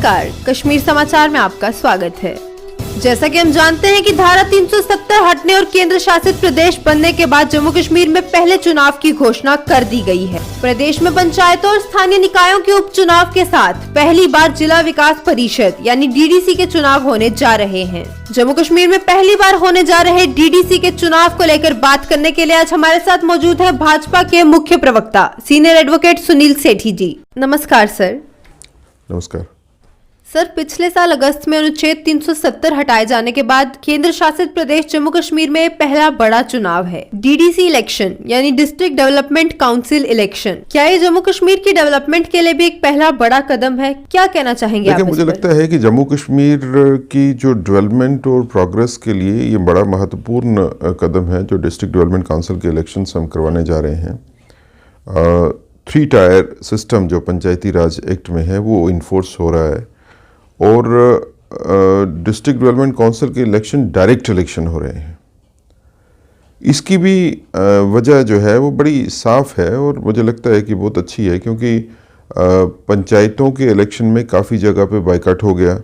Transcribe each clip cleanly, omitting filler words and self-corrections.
नमस्कार, कश्मीर समाचार में आपका स्वागत है। जैसा कि हम जानते हैं कि धारा 370 हटने और केंद्र शासित प्रदेश बनने के बाद जम्मू कश्मीर में पहले चुनाव की घोषणा कर दी गई है। प्रदेश में पंचायतों और स्थानीय निकायों के उपचुनाव के साथ पहली बार जिला विकास परिषद यानी डीडीसी के चुनाव होने जा रहे हैं। जम्मू कश्मीर में पहली बार होने जा रहे डीडीसी के चुनाव को लेकर बात करने के लिए आज हमारे साथ मौजूद है भाजपा के मुख्य प्रवक्ता सीनियर एडवोकेट सुनील सेठी जी। नमस्कार सर। नमस्कार सर, पिछले साल अगस्त में अनुच्छेद 370 हटाए जाने के बाद केंद्र शासित प्रदेश जम्मू कश्मीर में पहला बड़ा चुनाव है, डीडीसी इलेक्शन यानी डिस्ट्रिक्ट डेवलपमेंट काउंसिल इलेक्शन। क्या ये जम्मू कश्मीर की डेवलपमेंट के लिए भी एक पहला बड़ा कदम है? क्या कहना चाहेंगे आप? मुझे लगता है कि जम्मू कश्मीर की जो डेवलपमेंट और प्रोग्रेस के लिए ये बड़ा महत्वपूर्ण कदम है जो डिस्ट्रिक्ट डेवलपमेंट काउंसिल के इलेक्शन हम करवाने जा रहे हैं। 3 टायर सिस्टम जो पंचायती राज एक्ट में है वो इन्फोर्स हो रहा है और डिस्ट्रिक्ट डेवलपमेंट काउंसिल के इलेक्शन डायरेक्ट इलेक्शन हो रहे हैं। इसकी भी वजह जो है वो बड़ी साफ है और मुझे लगता है कि बहुत अच्छी है, क्योंकि पंचायतों के इलेक्शन में काफ़ी जगह पे बाइकाट हो गया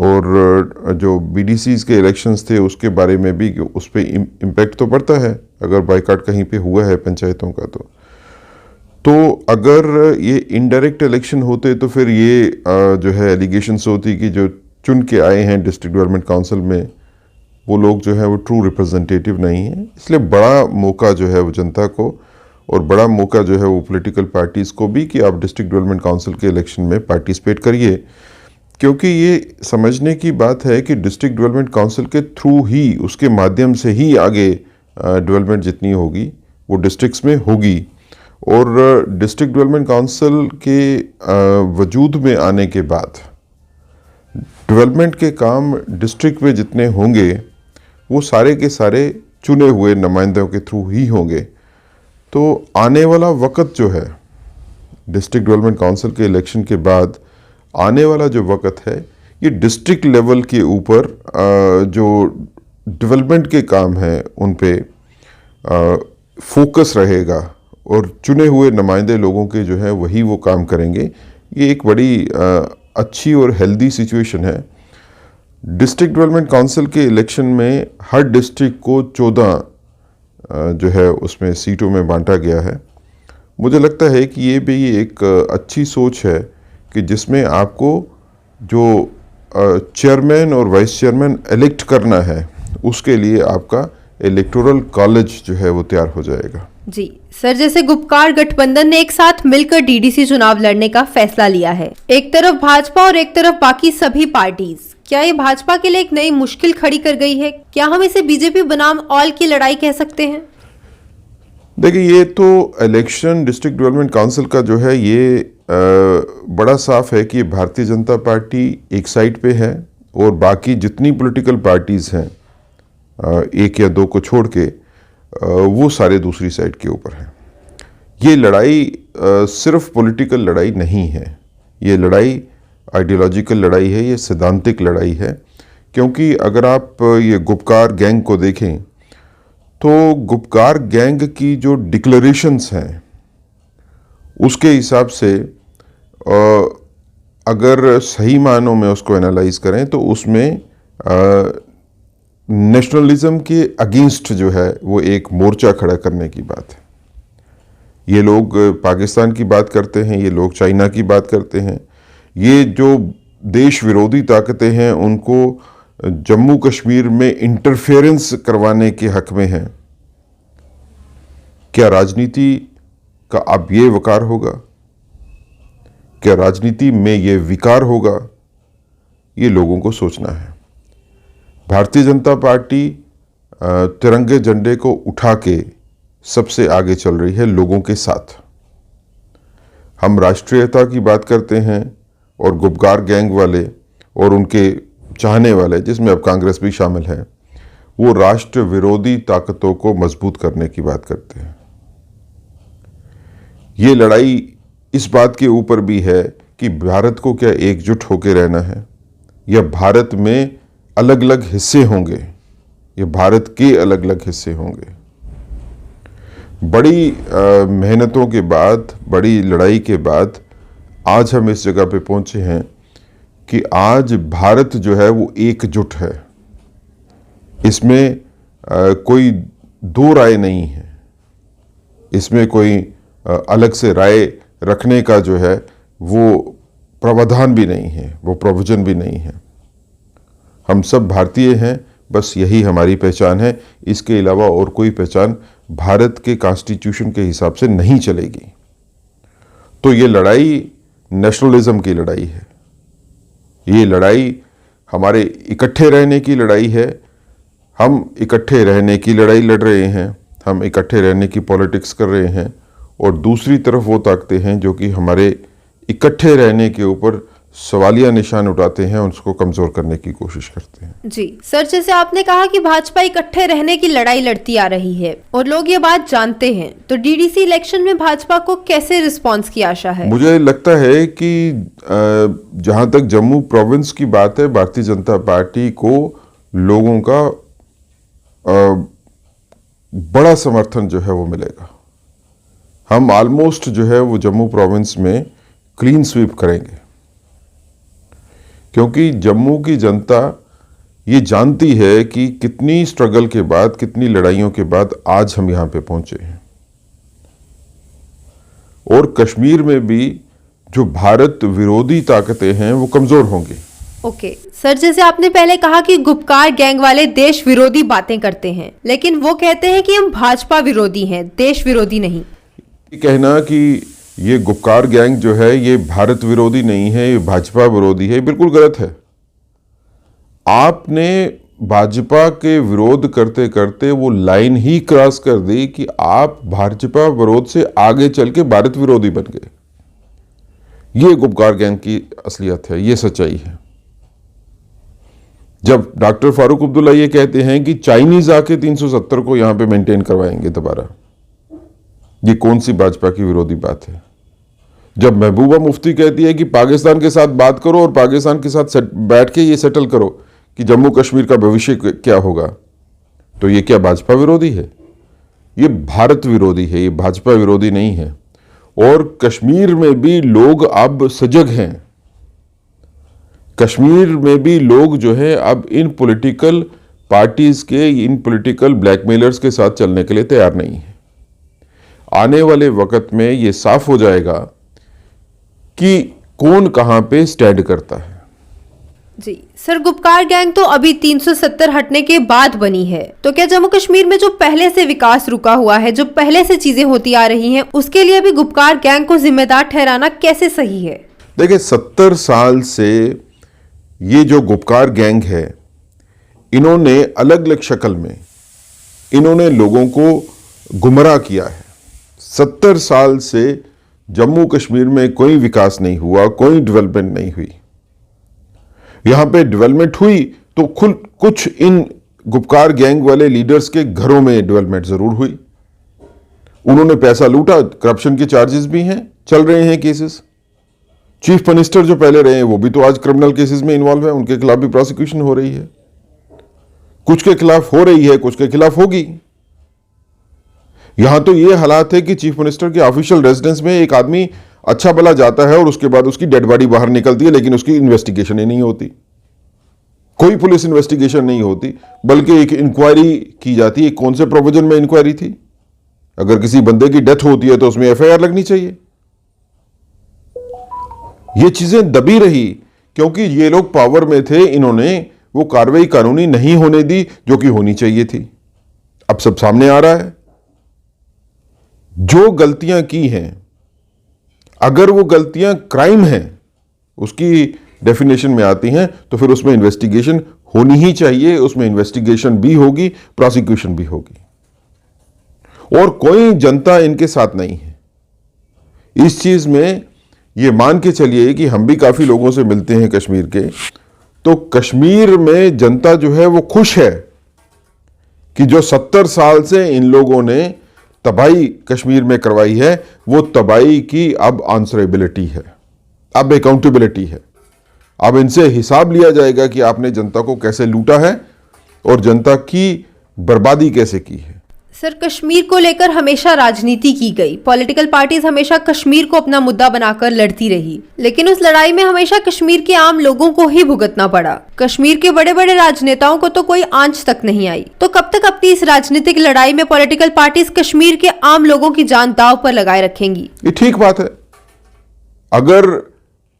और जो बीडीसीज के इलेक्शंस थे उसके बारे में भी उस पर इम्पेक्ट तो पड़ता है अगर बाइकाट कहीं पे हुआ है पंचायतों का। तो अगर ये इनडायरेक्ट इलेक्शन होते तो फिर ये जो है एलिगेशंस होती कि जो चुन के आए हैं डिस्ट्रिक्ट डेवलपमेंट काउंसिल में वो लोग जो है वो ट्रू रिप्रेजेंटेटिव नहीं है। इसलिए बड़ा मौका जो है वो जनता को और बड़ा मौका जो है वो पॉलिटिकल पार्टीज़ को भी कि आप डिस्ट्रिक्ट डेवलपमेंट काउंसिल के इलेक्शन में पार्टिसिपेट करिए, क्योंकि ये समझने की बात है कि डिस्ट्रिक्ट डेवलपमेंट काउंसिल के थ्रू ही, उसके माध्यम से ही आगे डेवलपमेंट जितनी होगी वो डिस्ट्रिक्ट्स में होगी। और डिस्ट्रिक्ट डेवलपमेंट काउंसिल के वजूद में आने के बाद डेवलपमेंट के काम डिस्ट्रिक्ट में जितने होंगे वो सारे के सारे चुने हुए नुमाइंदों के थ्रू ही होंगे। तो आने वाला वक्त जो है डिस्ट्रिक्ट डेवलपमेंट काउंसिल के इलेक्शन के बाद आने वाला जो वक्त है ये डिस्ट्रिक्ट लेवल के ऊपर जो डेवलपमेंट के काम हैं उन पे फोकस रहेगा और चुने हुए नुमाइंदे लोगों के जो है वही वो काम करेंगे। ये एक बड़ी अच्छी और हेल्दी सिचुएशन है। डिस्ट्रिक्ट डेवलपमेंट काउंसिल के इलेक्शन में हर डिस्ट्रिक्ट को 14 जो है उसमें सीटों में बांटा गया है। मुझे लगता है कि ये भी एक अच्छी सोच है कि जिसमें आपको जो चेयरमैन और वाइस चेयरमैन इलेक्ट करना है उसके लिए आपका इलेक्टोरल कॉलेज जो है वो तैयार हो जाएगा। जी सर, जैसे गुपकार गठबंधन ने एक साथ मिलकर डीडीसी चुनाव लड़ने का फैसला लिया है, एक तरफ भाजपा और एक तरफ बाकी सभी पार्टीज, क्या ये भाजपा के लिए एक नई मुश्किल खड़ी कर गई है? क्या हम इसे बीजेपी बनाम ऑल की लड़ाई कह सकते हैं? देखिए, ये तो इलेक्शन डिस्ट्रिक्ट डेवलपमेंट काउंसिल का जो है ये बड़ा साफ है कि भारतीय जनता पार्टी एक साइड पे है और बाकी जितनी पॉलिटिकल पार्टीज हैं एक या दो को छोड़ के वो सारे दूसरी साइड के ऊपर हैं। ये लड़ाई सिर्फ पॉलिटिकल लड़ाई नहीं है, ये लड़ाई आइडियोलॉजिकल लड़ाई है, ये सैद्धांतिक लड़ाई है। क्योंकि अगर आप ये गुपकार गैंग को देखें तो गुपकार गैंग की जो डिक्लेरेशंस हैं उसके हिसाब से अगर सही मानों में उसको एनालाइज करें तो उसमें नेशनलिज्म के अगेंस्ट जो है वो एक मोर्चा खड़ा करने की बात है। ये लोग पाकिस्तान की बात करते हैं, ये लोग चाइना की बात करते हैं, ये जो देश विरोधी ताकतें हैं उनको जम्मू कश्मीर में इंटरफेरेंस करवाने के हक में हैं। क्या राजनीति का अब ये वकार होगा? क्या राजनीति में ये विकार होगा? ये लोगों को सोचना है। भारतीय जनता पार्टी तिरंगे झंडे को उठा के सबसे आगे चल रही है लोगों के साथ। हम राष्ट्रीयता की बात करते हैं और गुपकार गैंग वाले और उनके चाहने वाले, जिसमें अब कांग्रेस भी शामिल है, वो राष्ट्र विरोधी ताकतों को मजबूत करने की बात करते हैं। ये लड़ाई इस बात के ऊपर भी है कि भारत को क्या एकजुट होकर रहना है या भारत में अलग अलग हिस्से होंगे, ये भारत के अलग अलग हिस्से होंगे। बड़ी मेहनतों के बाद, बड़ी लड़ाई के बाद आज हम इस जगह पे पहुंचे हैं कि आज भारत जो है वो एकजुट है। इसमें कोई दो राय नहीं है, इसमें कोई अलग से राय रखने का जो है वो प्रावधान भी नहीं है, वो प्रोविजन भी नहीं है। हम सब भारतीय हैं, बस यही हमारी पहचान है। इसके अलावा और कोई पहचान भारत के कॉन्स्टिट्यूशन के हिसाब से नहीं चलेगी। तो ये लड़ाई नेशनलिज्म की लड़ाई है, ये लड़ाई हमारे इकट्ठे रहने की लड़ाई है। हम इकट्ठे रहने की लड़ाई लड़ रहे हैं, हम इकट्ठे रहने की पॉलिटिक्स कर रहे हैं, और दूसरी तरफ वो ताकतें हैं जो कि हमारे इकट्ठे रहने के ऊपर सवालिया निशान उठाते हैं, उसको कमजोर करने की कोशिश करते हैं। जी सर, जैसे आपने कहा कि भाजपा इकट्ठे रहने की लड़ाई लड़ती आ रही है और लोग ये बात जानते हैं, तो डीडीसी इलेक्शन में भाजपा को कैसे रिस्पांस की आशा है? मुझे लगता है कि जहां तक जम्मू प्रोविंस की बात है, भारतीय जनता पार्टी को लोगों का बड़ा समर्थन जो है वो मिलेगा। हम ऑलमोस्ट जो है वो जम्मू प्रोविंस में क्लीन स्वीप करेंगे, क्योंकि जम्मू की जनता ये जानती है कि कितनी स्ट्रगल के बाद, कितनी लड़ाइयों के बाद आज हम यहां पे पहुंचे हैं। और कश्मीर में भी जो भारत विरोधी ताकतें हैं वो कमजोर होंगी। ओके सर, जैसे आपने पहले कहा कि गुपकार गैंग वाले देश विरोधी बातें करते हैं, लेकिन वो कहते हैं कि हम भाजपा विरोधी हैं, देश विरोधी नहीं। ये कहना कि ये गुपकार गैंग जो है ये भारत विरोधी नहीं है, ये भाजपा विरोधी है, बिल्कुल गलत है। आपने भाजपा के विरोध करते करते वो लाइन ही क्रॉस कर दी कि आप भाजपा विरोध से आगे चल के भारत विरोधी बन गए। ये गुपकार गैंग की असलियत है, ये सच्चाई है। जब डॉक्टर फारूक अब्दुल्ला ये कहते हैं कि चाइनीज आके 370 को यहां पे मेंटेन करवाएंगे दोबारा, ये कौन सी भाजपा की विरोधी बात है? जब महबूबा मुफ्ती कहती है कि पाकिस्तान के साथ बात करो और पाकिस्तान के साथ बैठ के ये सेटल करो कि जम्मू कश्मीर का भविष्य क्या होगा, तो ये क्या भाजपा विरोधी है? ये भारत विरोधी है, ये भाजपा विरोधी नहीं है। और कश्मीर में भी लोग अब सजग हैं। कश्मीर में भी लोग जो है अब इन पॉलिटिकल पार्टीज के, इन पॉलिटिकल ब्लैकमेलर्स के साथ चलने के लिए तैयार नहीं है। आने वाले वक्त में ये साफ हो जाएगा कि कौन कहां पे स्टैंड करता है। जी सर, गुपकार गैंग तो अभी 370 हटने के बाद बनी है, तो क्या जम्मू कश्मीर में जो पहले से विकास रुका हुआ है, जो पहले से चीजें होती आ रही हैं, उसके लिए भी गुपकार गैंग को जिम्मेदार ठहराना कैसे सही है? देखिए, 70 साल से ये जो गुपकार गैंग है, इन्होंने अलग अलग शक्ल में इन्होंने लोगों को गुमराह किया है। 70 साल से जम्मू कश्मीर में कोई विकास नहीं हुआ, कोई डेवलपमेंट नहीं हुई। यहां पे डेवलपमेंट हुई तो कुछ इन गुपकार गैंग वाले लीडर्स के घरों में डेवलपमेंट जरूर हुई। उन्होंने पैसा लूटा, करप्शन के चार्जेस भी हैं, चल रहे हैं केसेस। चीफ मिनिस्टर जो पहले रहे हैं वो भी तो आज क्रिमिनल केसेस में इन्वॉल्व है, उनके खिलाफ भी प्रोसिक्यूशन हो रही है। कुछ के खिलाफ हो रही है, कुछ के खिलाफ होगी। यहां तो ये हालात है कि चीफ मिनिस्टर के ऑफिशियल रेजिडेंस में एक आदमी अच्छा भला जाता है और उसके बाद उसकी डेड बॉडी बाहर निकलती है, लेकिन उसकी इन्वेस्टिगेशन ही नहीं होती, कोई पुलिस इन्वेस्टिगेशन नहीं होती, बल्कि एक इंक्वायरी की जाती है। कौन से प्रोविजन में इंक्वायरी थी? अगर किसी बंदे की डेथ होती है तो उसमें एफआईआर लगनी चाहिए। ये चीजें दबी रही क्योंकि ये लोग पावर में थे, इन्होंने वो कार्रवाई कानूनी नहीं होने दी जो कि होनी चाहिए थी। अब सब सामने आ रहा है। जो गलतियां की हैं, अगर वो गलतियां क्राइम हैं, उसकी डेफिनेशन में आती हैं, तो फिर उसमें इन्वेस्टिगेशन होनी ही चाहिए। उसमें इन्वेस्टिगेशन भी होगी, प्रोसिक्यूशन भी होगी, और कोई जनता इनके साथ नहीं है। इस चीज में ये मान के चलिए कि हम भी काफी लोगों से मिलते हैं कश्मीर के, तो कश्मीर में जनता जो है वो खुश है कि जो 70 साल से इन लोगों ने तबाही कश्मीर में करवाई है, वो तबाही की अब आंसरेबिलिटी है, अब अकाउंटेबिलिटी है। अब इनसे हिसाब लिया जाएगा कि आपने जनता को कैसे लूटा है और जनता की बर्बादी कैसे की है। सर, कश्मीर को लेकर हमेशा राजनीति की गई। पॉलिटिकल पार्टीज हमेशा कश्मीर को अपना मुद्दा बनाकर लड़ती रही, लेकिन उस लड़ाई में हमेशा कश्मीर के आम लोगों को ही भुगतना पड़ा। कश्मीर के बड़े बड़े राजनेताओं को तो कोई आंच तक नहीं आई। तो कब तक अपनी इस राजनीतिक लड़ाई में पॉलिटिकल पार्टीज कश्मीर के आम लोगों की जान दांव पर लगाए रखेंगी? ये ठीक बात है। अगर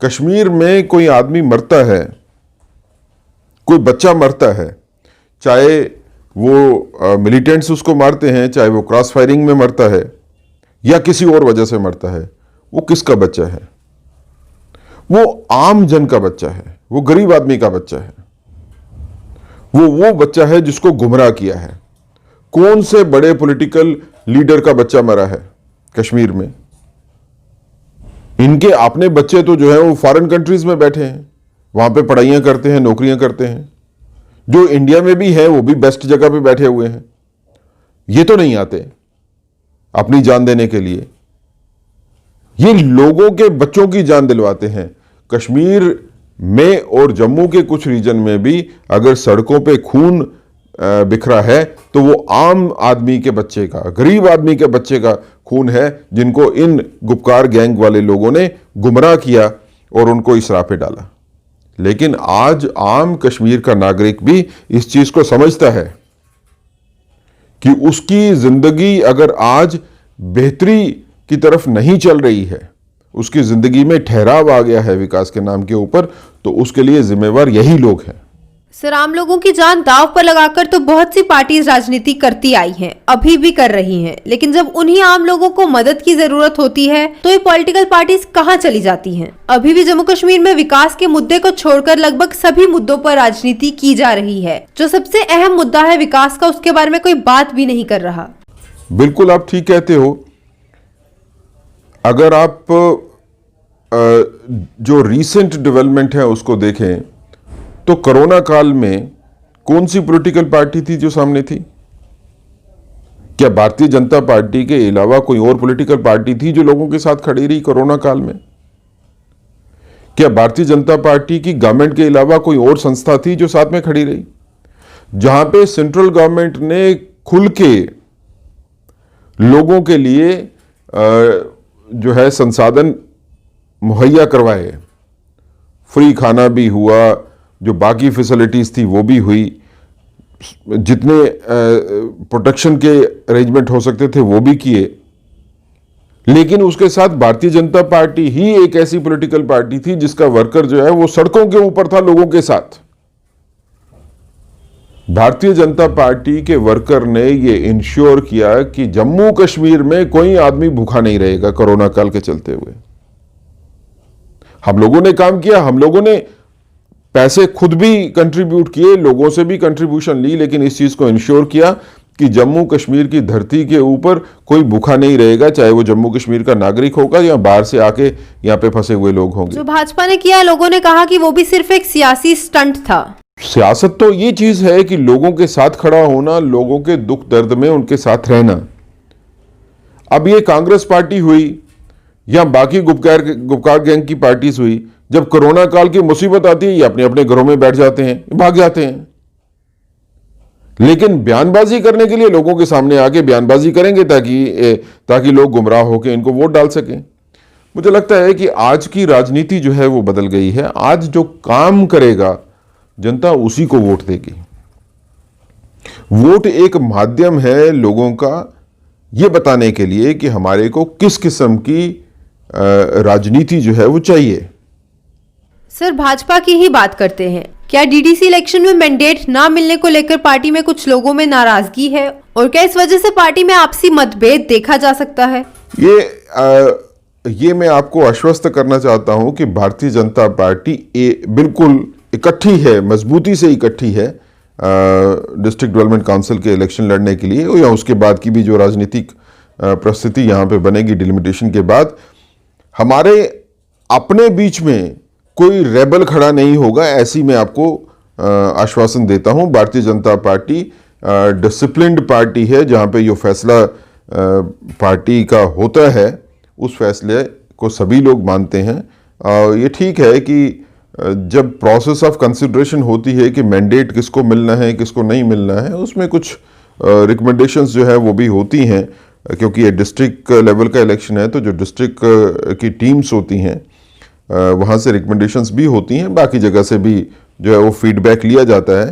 कश्मीर में कोई आदमी मरता है, कोई बच्चा मरता है, चाहे वो मिलिटेंट्स उसको मारते हैं, चाहे वो क्रॉस फायरिंग में मरता है या किसी और वजह से मरता है, वो किसका बच्चा है? वो आम जन का बच्चा है, वो गरीब आदमी का बच्चा है, वो बच्चा है जिसको गुमराह किया है। कौन से बड़े पॉलिटिकल लीडर का बच्चा मरा है कश्मीर में? इनके अपने बच्चे तो जो है वो फॉरेन कंट्रीज में बैठे हैं, वहां पे पढ़ाइयां करते हैं, नौकरियां करते हैं। जो इंडिया में भी है वो भी बेस्ट जगह पे बैठे हुए हैं। ये तो नहीं आते अपनी जान देने के लिए। ये लोगों के बच्चों की जान दिलवाते हैं। कश्मीर में और जम्मू के कुछ रीजन में भी अगर सड़कों पे खून बिखरा है तो वो आम आदमी के बच्चे का, गरीब आदमी के बच्चे का खून है, जिनको इन गुपकार गैंग वाले लोगों ने गुमराह किया और उनको इस राह पे डाला। लेकिन आज आम कश्मीर का नागरिक भी इस चीज को समझता है कि उसकी जिंदगी अगर आज बेहतरी की तरफ नहीं चल रही है, उसकी जिंदगी में ठहराव आ गया है विकास के नाम के ऊपर, तो उसके लिए जिम्मेवार यही लोग हैं। सर, आम लोगों की जान दांव पर लगाकर तो बहुत सी पार्टीज राजनीति करती आई हैं, अभी भी कर रही हैं, लेकिन जब उन्हीं आम लोगों को मदद की जरूरत होती है तो ये पॉलिटिकल पार्टीज कहां चली जाती हैं? अभी भी जम्मू कश्मीर में विकास के मुद्दे को छोड़कर लगभग सभी मुद्दों पर राजनीति की जा रही है। जो सबसे अहम मुद्दा है विकास का, उसके बारे में कोई बात भी नहीं कर रहा। बिल्कुल, आप ठीक कहते हो। अगर आप जो रीसेंट डेवलपमेंट है उसको देखें तो कोरोना काल में कौन सी पॉलिटिकल पार्टी थी जो सामने थी? क्या भारतीय जनता पार्टी के अलावा कोई और पॉलिटिकल पार्टी थी जो लोगों के साथ खड़ी रही कोरोना काल में? क्या भारतीय जनता पार्टी की गवर्नमेंट के अलावा कोई और संस्था थी जो साथ में खड़ी रही? जहां पे सेंट्रल गवर्नमेंट ने खुल के लोगों के लिए जो है संसाधन मुहैया करवाए, फ्री खाना भी हुआ, जो बाकी फैसिलिटीज थी वो भी हुई, जितने प्रोटेक्शन के अरेंजमेंट हो सकते थे वो भी किए। लेकिन उसके साथ भारतीय जनता पार्टी ही एक ऐसी पॉलिटिकल पार्टी थी जिसका वर्कर जो है वो सड़कों के ऊपर था लोगों के साथ। भारतीय जनता पार्टी के वर्कर ने ये इंश्योर किया कि जम्मू कश्मीर में कोई आदमी भूखा नहीं रहेगा कोरोना काल के चलते हुए। हम लोगों ने काम किया, हम लोगों ने पैसे खुद भी कंट्रीब्यूट किए, लोगों से भी कंट्रीब्यूशन ली, लेकिन इस चीज को इंश्योर किया कि जम्मू कश्मीर की धरती के ऊपर कोई भूखा नहीं रहेगा, चाहे वो जम्मू कश्मीर का नागरिक होगा या बाहर से आके यहाँ पे फंसे हुए लोग होंगे। जो भाजपा ने किया, लोगों ने कहा कि वो भी सिर्फ एक सियासी स्टंट था। सियासत तो ये चीज है कि लोगों के साथ खड़ा होना, लोगों के दुख दर्द में उनके साथ रहना। अब ये कांग्रेस पार्टी हुई या बाकी गुपकार गैंग की पार्टीज हुई, जब कोरोना काल की मुसीबत आती है ये अपने अपने घरों में बैठ जाते हैं, भाग जाते हैं। लेकिन बयानबाजी करने के लिए लोगों के सामने आके बयानबाजी करेंगे ताकि लोग गुमराह होकर इनको वोट डाल सकें। मुझे लगता है कि आज की राजनीति जो है वो बदल गई है। आज जो काम करेगा जनता उसी को वोट देगी। वोट एक माध्यम है लोगों का ये बताने के लिए कि हमारे को किस किस्म की राजनीति जो है वो चाहिए। सर, भाजपा की ही बात करते हैं। क्या डीडीसी इलेक्शन में मैंडेट ना मिलने को लेकर पार्टी में कुछ लोगों में नाराजगी है, और क्या इस वजह से पार्टी में आपसी मतभेद देखा जा सकता है? ये मैं आपको आश्वस्त करना चाहता हूं कि भारतीय जनता पार्टी बिल्कुल इकट्ठी है, मजबूती से इकट्ठी है डिस्ट्रिक्ट डेवलपमेंट काउंसिल के इलेक्शन लड़ने के लिए, या उसके बाद की भी जो राजनीतिक परिस्थिति यहाँ पे बनेगी डिलिमिटेशन के बाद। हमारे अपने बीच में कोई रेबल खड़ा नहीं होगा, ऐसी मैं आपको आश्वासन देता हूं। Bharatiya Janata party disciplined party है, जहां पे ये फैसला पार्टी का होता है उस फैसले को सभी लोग मानते हैं। ये ठीक है कि जब प्रोसेस ऑफ कंसिडरेशन होती है कि मैंडेट किसको मिलना है किसको नहीं मिलना है, उसमें कुछ रिकमेंडेशंस जो है वो भी होती हैं, क्योंकि ये डिस्ट्रिक्ट लेवल का इलेक्शन है, तो जो डिस्ट्रिक्ट की टीम्स होती हैं वहाँ से रिकमेंडेशंस भी होती हैं, बाकी जगह से भी जो है वो फीडबैक लिया जाता है।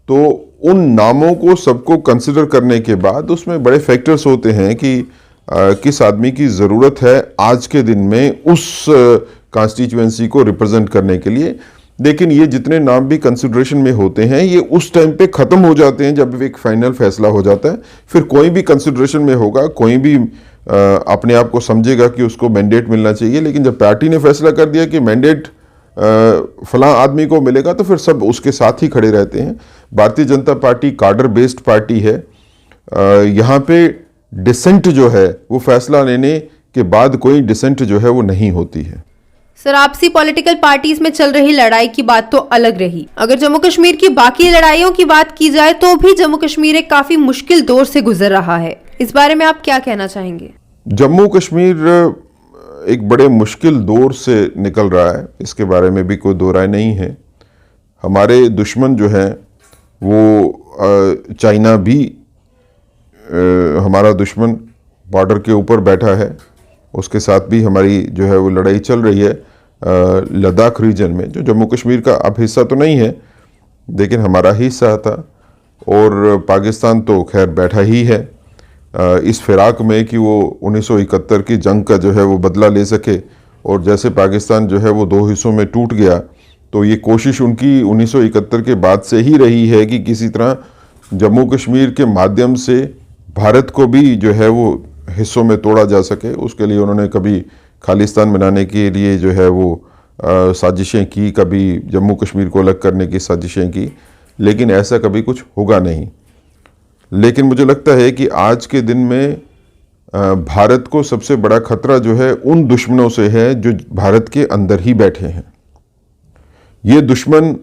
तो उन नामों को सबको कंसिडर करने के बाद उसमें बड़े फैक्टर्स होते हैं कि किस आदमी की ज़रूरत है आज के दिन में उस कॉन्स्टिट्यूएंसी को रिप्रेजेंट करने के लिए। लेकिन ये जितने नाम भी कंसिडरेशन में होते हैं ये उस टाइम पे ख़त्म हो जाते हैं जब एक फाइनल फैसला हो जाता है। फिर कोई भी कंसिडरेशन में होगा, कोई भी अपने आप को समझेगा कि उसको मैंडेट मिलना चाहिए, लेकिन जब पार्टी ने फैसला कर दिया कि मैंडेट फलां आदमी को मिलेगा तो फिर सब उसके साथ ही खड़े रहते हैं। भारतीय जनता पार्टी कार्डर बेस्ड पार्टी है। यहाँ पे डिसेंट जो है वो फैसला लेने के बाद कोई डिसेंट जो है वो नहीं होती है। सर, आपसी पॉलिटिकल पार्टीज में चल रही लड़ाई की बात तो अलग रही, अगर जम्मू कश्मीर की बाकी लड़ाइयों की बात की जाए तो भी जम्मू कश्मीर एक काफी मुश्किल दौर से गुजर रहा है। इस बारे में आप क्या कहना चाहेंगे? जम्मू कश्मीर एक बड़े मुश्किल दौर से निकल रहा है, इसके बारे में भी कोई दो राय नहीं है। हमारे दुश्मन जो हैं वो चाइना भी हमारा दुश्मन बॉर्डर के ऊपर बैठा है, उसके साथ भी हमारी जो है वो लड़ाई चल रही है। लद्दाख रीजन में, जो जम्मू कश्मीर का अब हिस्सा तो नहीं है लेकिन हमारा ही हिस्सा था, और पाकिस्तान तो खैर बैठा ही है इस फिराक में कि वो 1971 की जंग का जो है वो बदला ले सके। और जैसे पाकिस्तान जो है वो दो हिस्सों में टूट गया, तो ये कोशिश उनकी 1971 के बाद से ही रही है कि किसी तरह जम्मू कश्मीर के माध्यम से भारत को भी जो है वो हिस्सों में तोड़ा जा सके। उसके लिए उन्होंने कभी खालिस्तान बनाने के लिए जो है वो साजिशें की, कभी जम्मू कश्मीर को अलग करने की साजिशें की, लेकिन ऐसा कभी कुछ होगा नहीं। लेकिन मुझे लगता है कि आज के दिन में भारत को सबसे बड़ा खतरा जो है उन दुश्मनों से है जो भारत के अंदर ही बैठे हैं। ये दुश्मन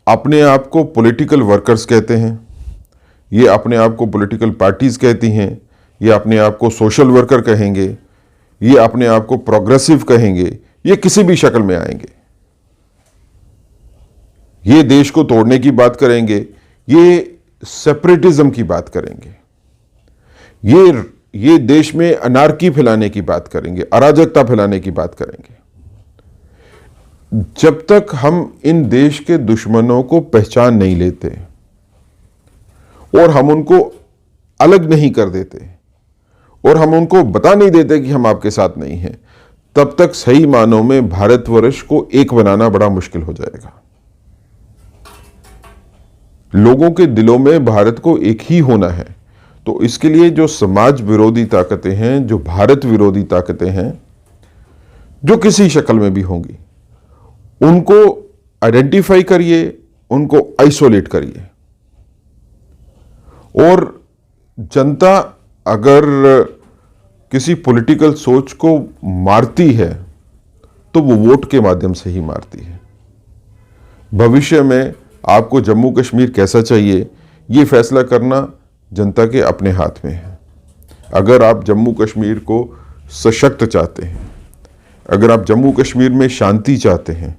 अपने आप को पॉलिटिकल वर्कर्स कहते हैं, ये अपने आप को पॉलिटिकल पार्टीज कहती हैं, ये अपने आप को सोशल वर्कर कहेंगे, ये अपने आप को प्रोग्रेसिव कहेंगे, ये किसी भी शक्ल में आएंगे। ये देश को तोड़ने की बात करेंगे, ये सेपरेटिज्म की बात करेंगे, ये देश में अनार्की फैलाने की बात करेंगे, अराजकता फैलाने की बात करेंगे। जब तक हम इन देश के दुश्मनों को पहचान नहीं लेते और हम उनको अलग नहीं कर देते और हम उनको बता नहीं देते कि हम आपके साथ नहीं हैं, तब तक सही मानों में भारतवर्ष को एक बनाना बड़ा मुश्किल हो जाएगा। लोगों के दिलों में भारत को एक ही होना है, तो इसके लिए जो समाज विरोधी ताकतें हैं, जो भारत विरोधी ताकतें हैं, जो किसी शक्ल में भी होंगी, उनको आइडेंटिफाई करिए, उनको आइसोलेट करिए। और जनता अगर किसी पॉलिटिकल सोच को मारती है तो वो वोट के माध्यम से ही मारती है। भविष्य में आपको जम्मू कश्मीर कैसा चाहिए, ये फैसला करना जनता के अपने हाथ में है। अगर आप जम्मू कश्मीर को सशक्त चाहते हैं, अगर आप जम्मू कश्मीर में शांति चाहते हैं,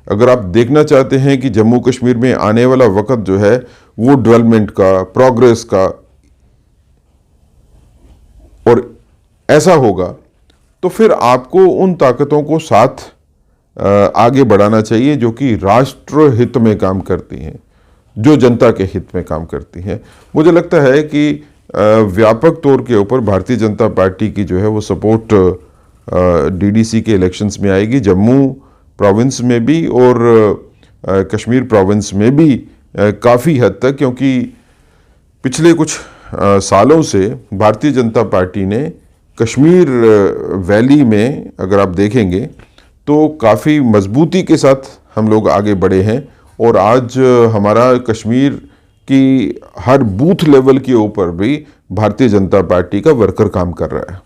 अगर आप देखना चाहते हैं कि जम्मू कश्मीर में आने वाला वक्त जो है वो डेवलपमेंट का, प्रोग्रेस का और ऐसा होगा, तो फिर आपको उन ताकतों को साथ आगे बढ़ाना चाहिए जो कि राष्ट्र हित में काम करती हैं, जो जनता के हित में काम करती हैं। मुझे लगता है कि व्यापक तौर के ऊपर भारतीय जनता पार्टी की जो है वो सपोर्ट डीडीसी के इलेक्शंस में आएगी, जम्मू प्रोविंस में भी और कश्मीर प्रोविंस में भी काफ़ी हद तक, क्योंकि पिछले कुछ सालों से भारतीय जनता पार्टी ने कश्मीर वैली में अगर आप देखेंगे तो काफ़ी मजबूती के साथ हम लोग आगे बढ़े हैं और आज हमारा कश्मीर की हर बूथ लेवल के ऊपर भी भारतीय जनता पार्टी का वर्कर काम कर रहा है।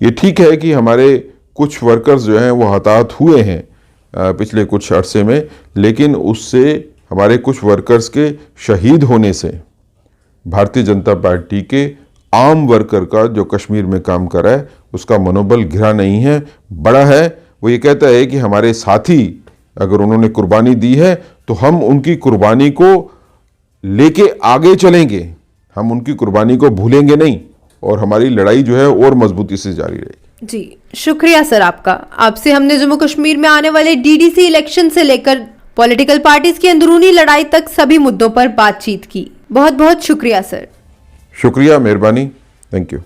ये ठीक है कि हमारे कुछ वर्कर्स जो हैं वो हताहत हुए हैं पिछले कुछ अरसे में, लेकिन उससे हमारे कुछ वर्कर्स के शहीद होने से भारतीय जनता पार्टी के आम वर्कर का जो कश्मीर में काम कर रहा है उसका मनोबल गिरा नहीं है, बड़ा है। वो ये कहता है कि हमारे साथी अगर उन्होंने कुर्बानी दी है तो हम उनकी कुर्बानी को लेके आगे चलेंगे, हम उनकी कुर्बानी को भूलेंगे नहीं और हमारी लड़ाई जो है और मजबूती से जारी रहेगी। जी शुक्रिया सर आपका। आपसे हमने जम्मू कश्मीर में आने वाले डीडीसी इलेक्शन से लेकर पॉलिटिकल पार्टीज की अंदरूनी लड़ाई तक सभी मुद्दों पर बातचीत की। बहुत बहुत शुक्रिया सर। शुक्रिया, मेहरबानी, थैंक यू।